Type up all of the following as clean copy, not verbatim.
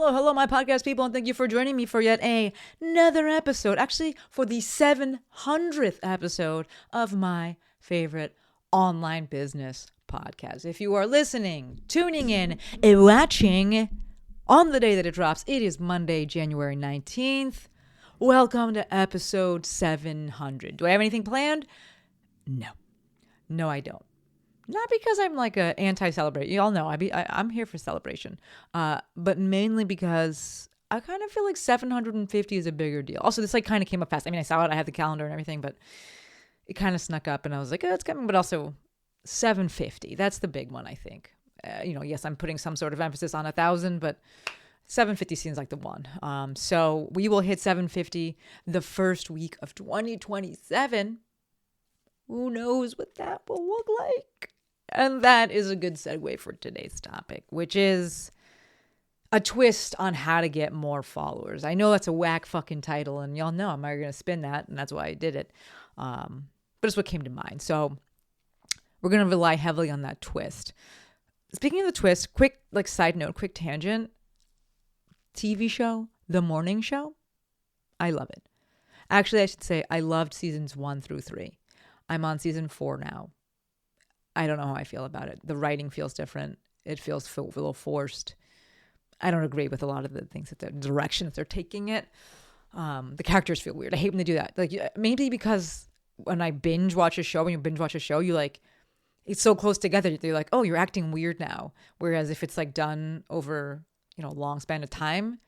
Hello, my podcast people, and thank you for joining me for yet another episode. Actually, for the 700th episode of my favorite online business podcast. If you are listening, tuning in, and watching on the day that it drops, it is Monday, January 19th. Welcome to episode 700. Do I have anything planned? No, I don't. Not because I'm like a anti-celebrate. You all know I'm here for celebration. But mainly because I kind of feel like 750 is a bigger deal. Also, this like kind of came up fast. I mean, I saw it. I had the calendar and everything, but it kind of snuck up and I was like, oh, it's coming. But also 750. That's the big one, I think. Yes, I'm putting some sort of emphasis on 1,000, but 750 seems like the one. So we will hit 750 the first week of 2027. Who knows what that will look like? And that is a good segue for today's topic, which is a twist on how to get more followers. I know that's a whack fucking title, and y'all know I'm not going to spin that, and that's why I did it. But it's what came to mind. So we're going to rely heavily on that twist. Speaking of the twist, quick side note, quick tangent. TV show, The Morning Show. I love it. Actually, I should say I loved seasons 1 through 3. I'm on season 4 now. I don't know how I feel about it. The writing feels different. It feels a little forced. I don't agree with a lot of the things the direction that they're taking it. The characters feel weird. I hate when they do that. Like maybe because when you binge watch a show, you like, it's so close together. They're like, oh, you're acting weird now. Whereas if it's like done over, a long span of time,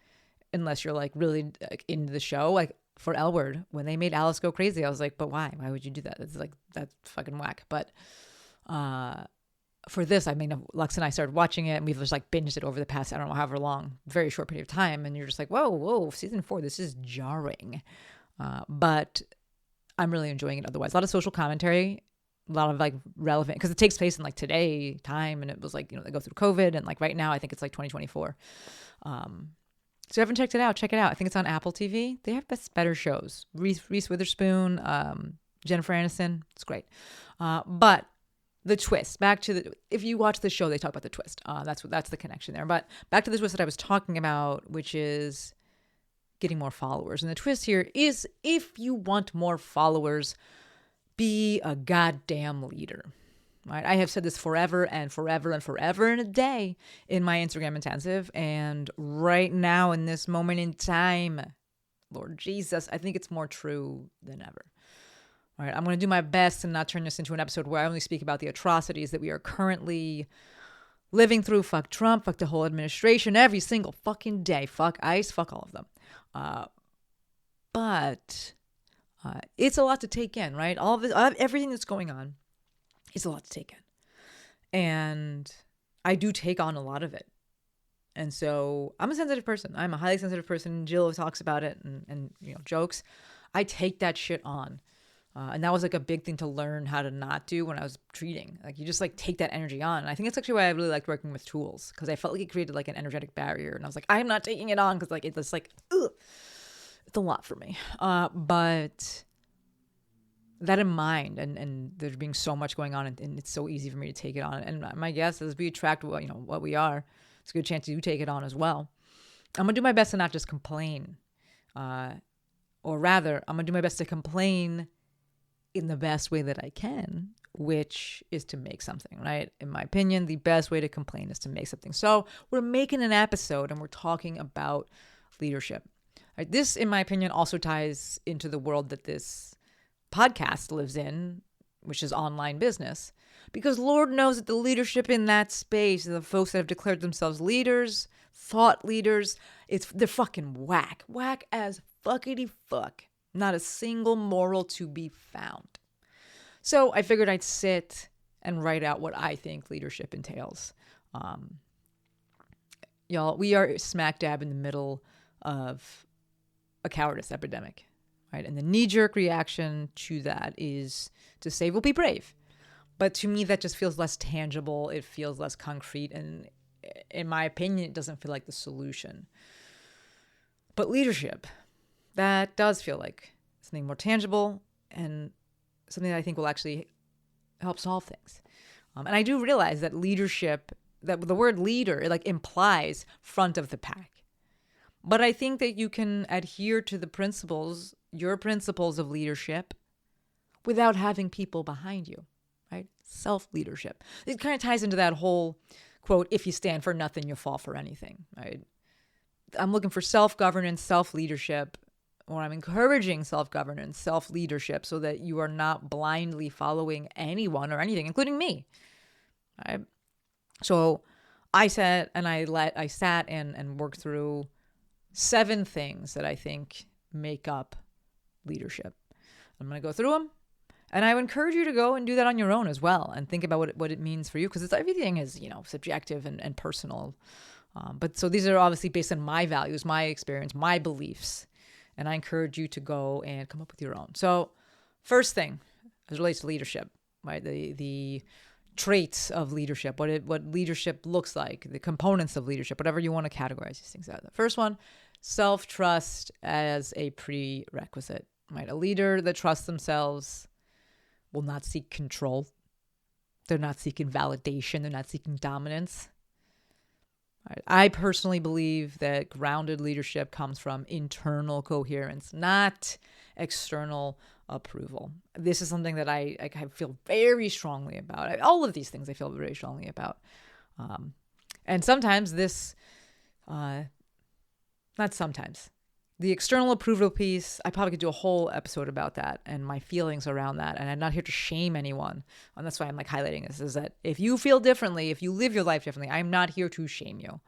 unless you're like really into the show, like for L Word, when they made Alice go crazy, I was like, but why? Why would you do that? It's like, that's fucking whack. But for this, I mean, Lex and I started watching it and we've just like binged it over the past, I don't know, however long, very short period of time. And you're just like, whoa, season 4, this is jarring. But I'm really enjoying it otherwise. A lot of social commentary, a lot of like relevant, because it takes place in like today time. And it was like, they go through COVID and like right now, I think it's like 2024. So if you haven't checked it out, check it out. I think it's on Apple TV. They have better shows. Reese Witherspoon, Jennifer Aniston. It's great. But the twist, if you watch the show, they talk about the twist. That's the connection there. But back to the twist that I was talking about, which is getting more followers. And the twist here is, if you want more followers, be a goddamn leader. Right? I have said this forever and forever and forever and a day in my Instagram intensive. And right now in this moment in time, Lord Jesus, I think it's more true than ever. All right, I'm going to do my best to not turn this into an episode where I only speak about the atrocities that we are currently living through. Fuck Trump, fuck the whole administration, every single fucking day. Fuck ICE, fuck all of them. But it's a lot to take in, right? All of this, everything that's going on, it's a lot to take in. And I do take on a lot of it. And so I'm a sensitive person. I'm a highly sensitive person. Jill talks about it and jokes. I take that shit on. And that was like a big thing to learn how to not do when I was treating. Like you just like take that energy on. And I think that's actually why I really liked working with tools, because I felt like it created like an energetic barrier. And I was like, I'm not taking it on because like it's like, ugh, it's a lot for me. But that in mind, and there's being so much going on, and it's so easy for me to take it on. And my guess is we attract what we are. It's a good chance you take it on as well. I'm gonna do my best to not just complain, or rather, I'm gonna do my best to complain in the best way that I can, which is to make something, right? In my opinion, the best way to complain is to make something. So we're making an episode and we're talking about leadership. Right? This, in my opinion, also ties into the world that this podcast lives in, which is online business, because Lord knows that the leadership in that space, the folks that have declared themselves leaders, thought leaders, they're fucking whack as fuckity fuck. Not a single moral to be found. So I figured I'd sit and write out what I think leadership entails. Y'all, we are smack dab in the middle of a cowardice epidemic, right? And the knee-jerk reaction to that is to say, we'll be brave. But to me, that just feels less tangible. It feels less concrete. And in my opinion, it doesn't feel like the solution. But leadership, that does feel like something more tangible and something that I think will actually help solve things. And I do realize that leadership, that the word leader, it like implies front of the pack. But I think that you can adhere to the principles, your principles of leadership, without having people behind you, right? Self-leadership. It kind of ties into that whole quote, if you stand for nothing, you fall for anything, right? I'm looking for self-governance, self-leadership, or I'm encouraging self-governance, self-leadership, so that you are not blindly following anyone or anything, including me, right? So I sat and worked through 7 things that I think make up leadership. I'm going to go through them. And I would encourage you to go and do that on your own as well and think about what it means for you, because everything is, subjective and personal. But so these are obviously based on my values, my experience, my beliefs. And I encourage you to go and come up with your own. So first thing, as it relates to leadership, right? The traits of leadership, what leadership looks like, the components of leadership, whatever you want to categorize these things out. The first one, self-trust as a prerequisite, right? A leader that trusts themselves will not seek control. They're not seeking validation. They're not seeking dominance. Right? I personally believe that grounded leadership comes from internal coherence, not external approval. This is something that I feel very strongly about. All of these things I feel very strongly about. And sometimes this, not sometimes, the external approval piece, I probably could do a whole episode about that and my feelings around that. And I'm not here to shame anyone. And that's why I'm highlighting this, is that if you feel differently, if you live your life differently, I'm not here to shame you.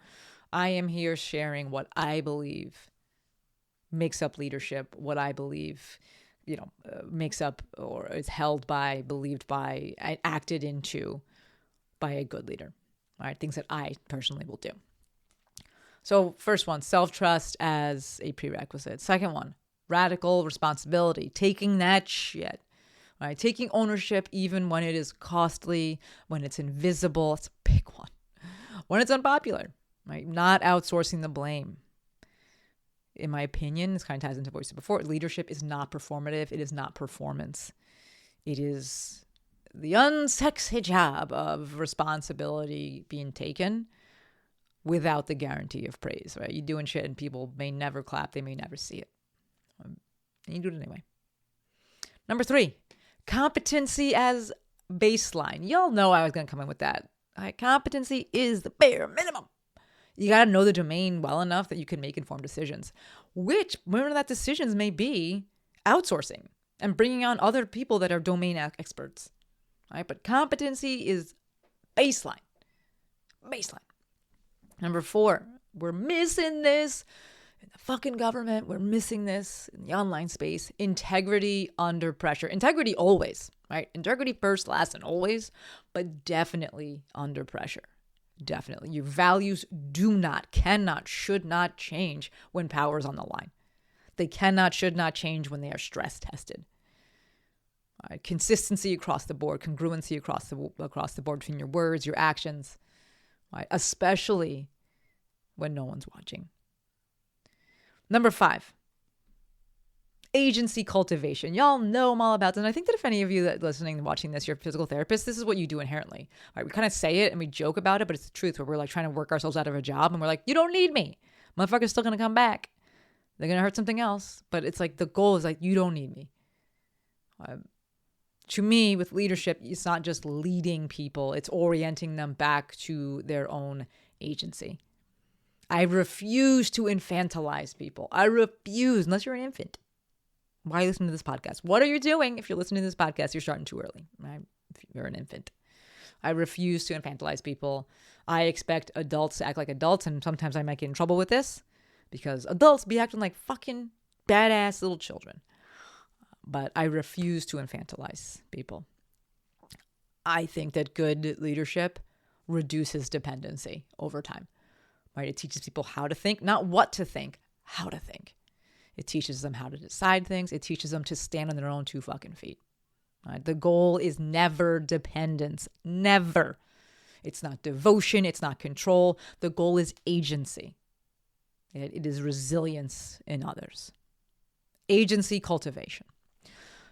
I am here sharing what I believe makes up leadership, what I believe, makes up or is held by, believed by, acted into by a good leader. All right, things that I personally will do. So first one, self-trust as a prerequisite. Second one, radical responsibility, taking that shit, right? Taking ownership even when it is costly, when it's invisible. It's a big one. When it's unpopular, right? Not outsourcing the blame. In my opinion, this kind of ties into what we said before, leadership is not performative. It is not performance. It is the unsexy job of responsibility being taken without the guarantee of praise, right? You're doing shit and people may never clap. They may never see it. And you do it anyway. Number 3, competency as baseline. Y'all know I was going to come in with that. Right? Competency is the bare minimum. You got to know the domain well enough that you can make informed decisions, which, remember, that decisions may be outsourcing and bringing on other people that are domain experts, right? But competency is baseline. Number 4, we're missing this in the fucking government. We're missing this in the online space. Integrity under pressure. Integrity always, right? Integrity first, last, and always, but definitely under pressure. Definitely. Your values cannot, should not change when power is on the line. They cannot, should not change when they are stress tested. Right? Consistency across the board, congruency across the board between your words, your actions, right? Especially when no one's watching. Number 5, agency cultivation. Y'all know I'm all about this. And I think that if any of you that listening and watching this, you're a physical therapist, this is what you do inherently. Right? We kind of say it and we joke about it, but it's the truth, where we're trying to work ourselves out of a job and we're like, you don't need me. Motherfucker's still going to come back. They're going to hurt something else. But it's the goal is you don't need me. To me, with leadership, it's not just leading people. It's orienting them back to their own agency. I refuse to infantilize people. I refuse, unless you're an infant. Why listen to this podcast? What are you doing? If you're listening to this podcast, you're starting too early, right? If you're an infant. I refuse to infantilize people. I expect adults to act like adults, and sometimes I might get in trouble with this because adults be acting like fucking badass little children. But I refuse to infantilize people. I think that good leadership reduces dependency over time. Right? It teaches people how to think, not what to think, how to think. It teaches them how to decide things. It teaches them to stand on their own 2 fucking feet. Right? The goal is never dependence. Never. It's not devotion. It's not control. The goal is agency. It is resilience in others. Agency cultivation.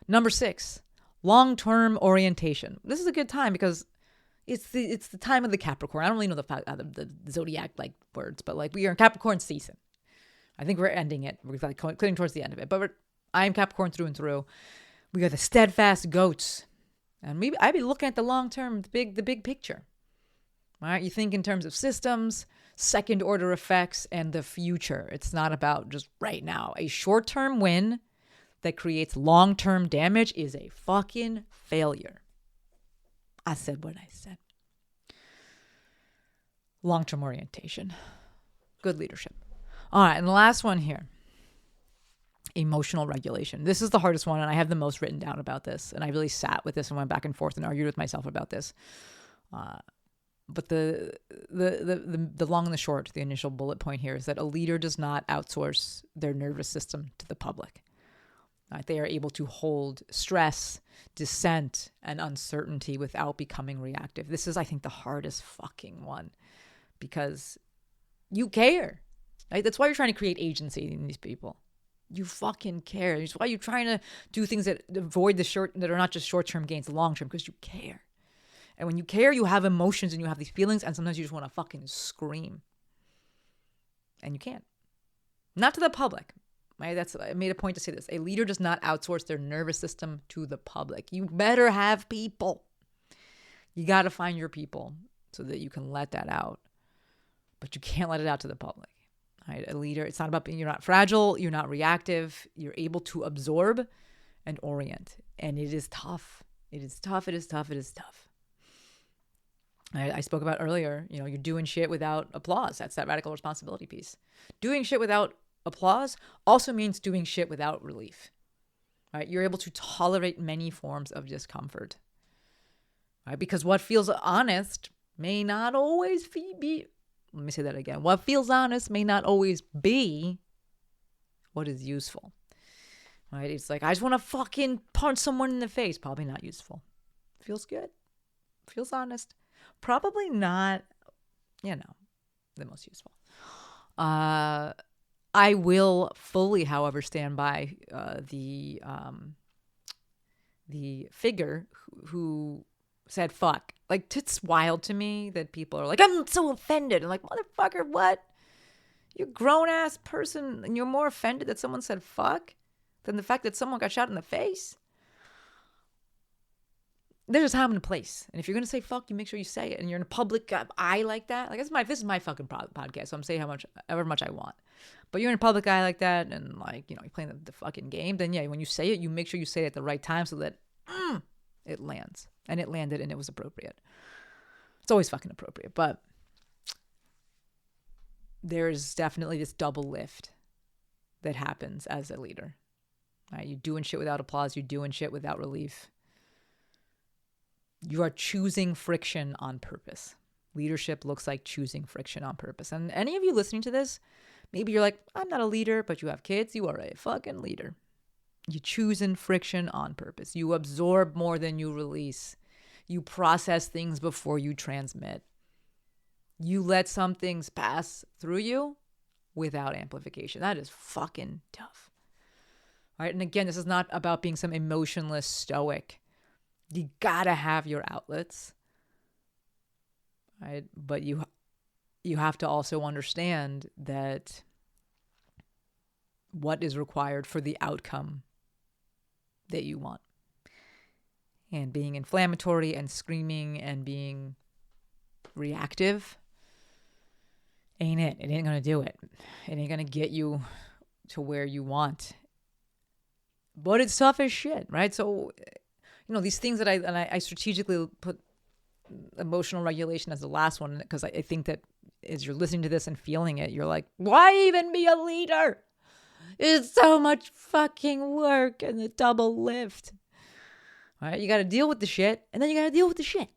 Number 6, long-term orientation. This is a good time because it's the time of the Capricorn. I don't really know the zodiac words, but we are in Capricorn season. I think we're ending it. We're like cutting towards the end of it. But I am Capricorn through and through. We are the steadfast goats. And I'd be looking at the long term, the big picture. All right? You think in terms of systems, second order effects, and the future. It's not about just right now. A short-term win that creates long-term damage is a fucking failure. I said what I said. Long-term orientation. Good leadership. All right, and the last one here. Emotional regulation. This is the hardest one, and I have the most written down about this. And I really sat with this and went back and forth and argued with myself about this. But the long and the short, the initial bullet point here is that a leader does not outsource their nervous system to the public. Right? They are able to hold stress, dissent, and uncertainty without becoming reactive. This is, I think, the hardest fucking one because you care. Right? That's why you're trying to create agency in these people. You fucking care. That's why you're trying to do things that avoid that are not just short-term gains, long-term, because you care. And when you care, you have emotions and you have these feelings, and sometimes you just want to fucking scream. And you can't. Not to the public. Right? I made a point to say this. A leader does not outsource their nervous system to the public. You better have people. You got to find your people so that you can let that out. But you can't let it out to the public. Right? A leader, it's not about being, you're not fragile, you're not reactive, you're able to absorb and orient. And it is tough. It is tough. It is tough. It is tough. I spoke about earlier, you're doing shit without applause. That's that radical responsibility piece. Doing shit without applause also means doing shit without relief. Right? You're able to tolerate many forms of discomfort. Right? Because what feels honest may not always be. Let me say that again. What feels honest may not always be what is useful. Right? It's like, I just want to fucking punch someone in the face. Probably not useful. Feels good. Feels honest. Probably not, the most useful. I will fully, however, stand by the figure who said fuck. Like, it's wild to me that people are like, I'm so offended. And like, motherfucker, what? You're a grown-ass person and you're more offended that someone said fuck than the fact that someone got shot in the face? There's a time and a place. And if you're going to say fuck, you make sure you say it. And you're in a public eye like that. Like, this is my fucking podcast. So I'm saying however much I want. But you're in a public eye like that and like, you're playing the fucking game. Then yeah, when you say it, you make sure you say it at the right time so that it lands. And it landed and it was appropriate. It's always fucking appropriate. But there's definitely this double lift that happens as a leader. Right? You're doing shit without applause. You're doing shit without relief. You are choosing friction on purpose. Leadership looks like choosing friction on purpose. And any of you listening to this, maybe you're like, I'm not a leader, but you have kids. You are a fucking leader. You choosing friction on purpose. You absorb more than you release. You process things before you transmit. You let some things pass through you without amplification. That is fucking tough. All right. And again, this is not about being some emotionless stoic. You gotta have your outlets. Right? But you have to also understand that what is required for the outcome that you want. And being inflammatory and screaming and being reactive ain't it. It ain't going to do it. It ain't going to get you to where you want. But it's tough as shit, right? So, these things that I strategically put emotional regulation as the last one because I think that as you're listening to this and feeling it, you're like, why even be a leader? It's so much fucking work and the double lift. All right, you got to deal with the shit, and then you got to deal with the shit,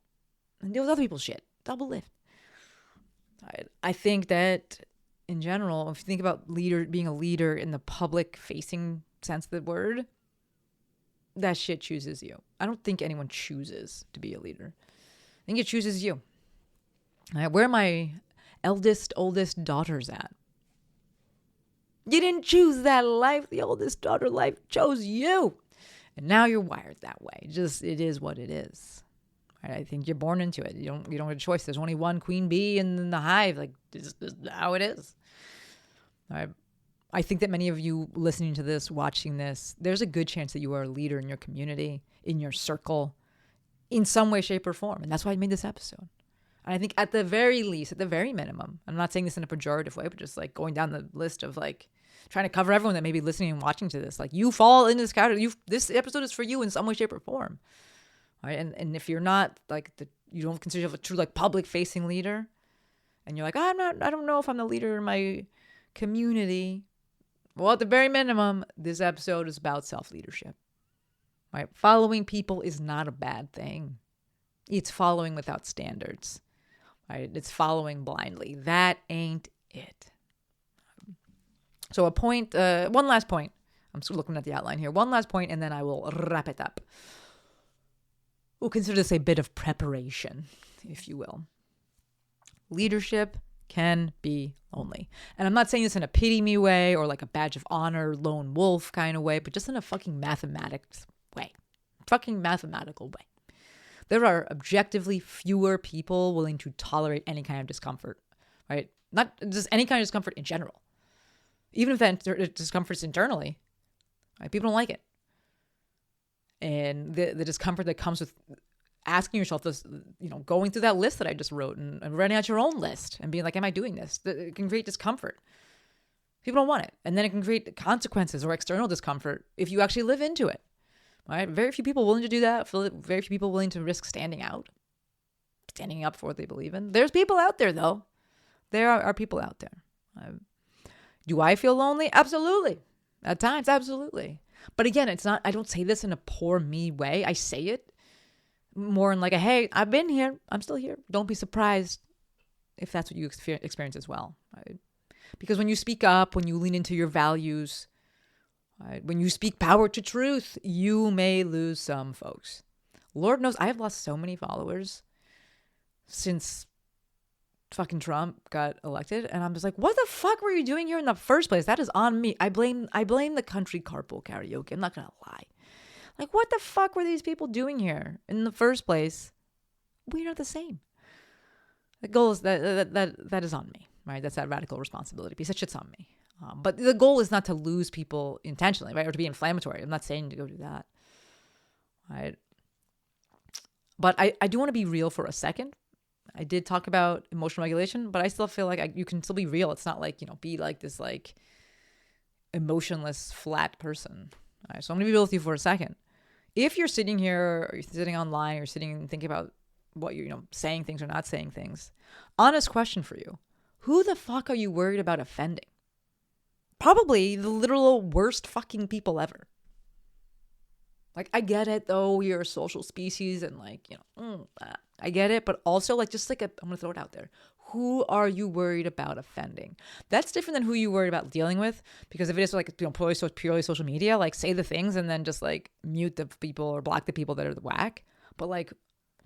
and deal with other people's shit. Double lift. All right. I think that in general, if you think about being a leader in the public-facing sense of the word, that shit chooses you. I don't think anyone chooses to be a leader. I think it chooses you. All right, where are my oldest daughters at? You didn't choose that life. The oldest daughter life chose you. And now you're wired that way. It is what it is. Right? I think you're born into it. You don't have a choice. There's only one queen bee in the hive. Like, this is how it is. All right. I think that many of you listening to this, watching this, there's a good chance that you are a leader in your community, in your circle, in some way, shape, or form. And that's why I made this episode. And I think at the very least, at the very minimum, I'm not saying this in a pejorative way, but just like going down the list of like trying to cover everyone that may be listening and watching to this. Like you fall into this category. This episode is for you in some way, shape, or form. Right? And if you're not like you don't consider yourself a true like public facing leader, and you're like, I don't know if I'm the leader in my community. Well, at the very minimum, this episode is about self-leadership. Right? Following people is not a bad thing. It's following without standards. Right? It's following blindly. That ain't it. So one last point. I'm still looking at the outline here. One last point, and then I will wrap it up. We'll consider this a bit of preparation, if you will. Leadership can be lonely. And I'm not saying this in a pity me way or like a badge of honor, lone wolf kind of way, but just in a fucking mathematics way. Fucking mathematical way. There are objectively fewer people willing to tolerate any kind of discomfort, right? Not just any kind of discomfort in general. Even if that discomfort's internally, right? People don't like it. And the discomfort that comes with asking yourself this, going through that list that I just wrote and writing out your own list and being like, am I doing this? It can create discomfort. People don't want it. And then it can create consequences or external discomfort if you actually live into it. Right? Very few people willing to do that. Very few people willing to risk standing up for what they believe in. There's people out there, though. There are people out there. Do I feel lonely? Absolutely. At times, absolutely. But again, it's not, I don't say this in a poor me way. I say it more in like hey, I've been here. I'm still here. Don't be surprised if that's what you experience as well. Right? Because when you speak up, when you lean into your values, right, when you speak power to truth, you may lose some folks. Lord knows I have lost so many followers since fucking Trump got elected. And I'm just like, what the fuck were you doing here in the first place? That is on me. I blame the country carpool karaoke. I'm not going to lie. Like, what the fuck were these people doing here in the first place? We're not the same. The goal is that is on me, right? That's that radical responsibility piece. That shit's on me. But the goal is not to lose people intentionally, right? Or to be inflammatory. I'm not saying to go do that, right? But I do want to be real for a second. I did talk about emotional regulation, but I still feel like you can still be real. It's not like, be like this like emotionless, flat person. All right, so I'm going to be real with you for a second. If you're sitting here or you're sitting online or sitting and thinking about what you're, saying things or not saying things, honest question for you. Who the fuck are you worried about offending? Probably the literal worst fucking people ever. Like, I get it though. You're a social species and like, I get it. But also like, I'm going to throw it out there. Who are you worried about offending? That's different than who you worried about dealing with. Because if it is like, purely social media, like say the things and then just like mute the people or block the people that are the whack. But like,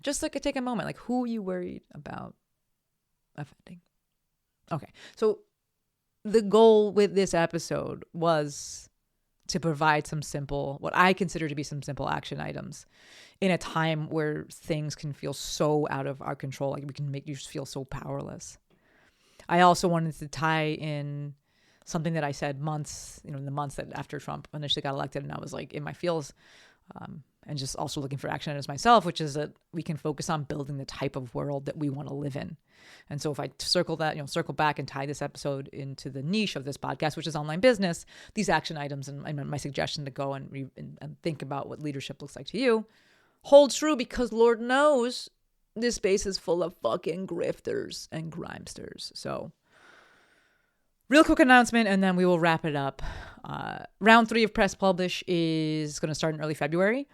just like take a moment, like who are you worried about offending? Okay. So the goal with this episode was to provide what I consider to be some simple action items in a time where things can feel so out of our control. Like we can make you feel so powerless. I also wanted to tie in something that I said in the months that after Trump initially got elected, and I was like in my feels, and just also looking for action items myself, which is that we can focus on building the type of world that we want to live in. And so if I circle back and tie this episode into the niche of this podcast, which is online business, these action items and my suggestion to go and think about what leadership looks like to you holds true, because Lord knows this space is full of fucking grifters and grimesters. So real quick announcement, and then we will wrap it up. Round 3 of Press Publish is going to start in early February.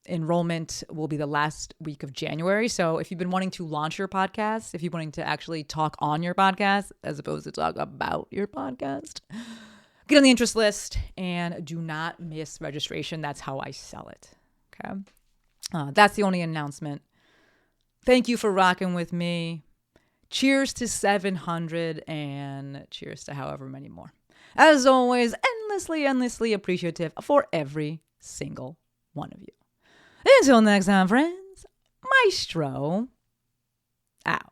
Enrollment will be the last week of January. So if you've been wanting to launch your podcast, if you're wanting to actually talk on your podcast as opposed to talk about your podcast, get on the interest list and do not miss registration. That's how I sell it. Okay. That's the only announcement. Thank you for rocking with me. Cheers to 700 and cheers to however many more. As always, endlessly appreciative for every single one of you. Until next time, friends, Maestro out.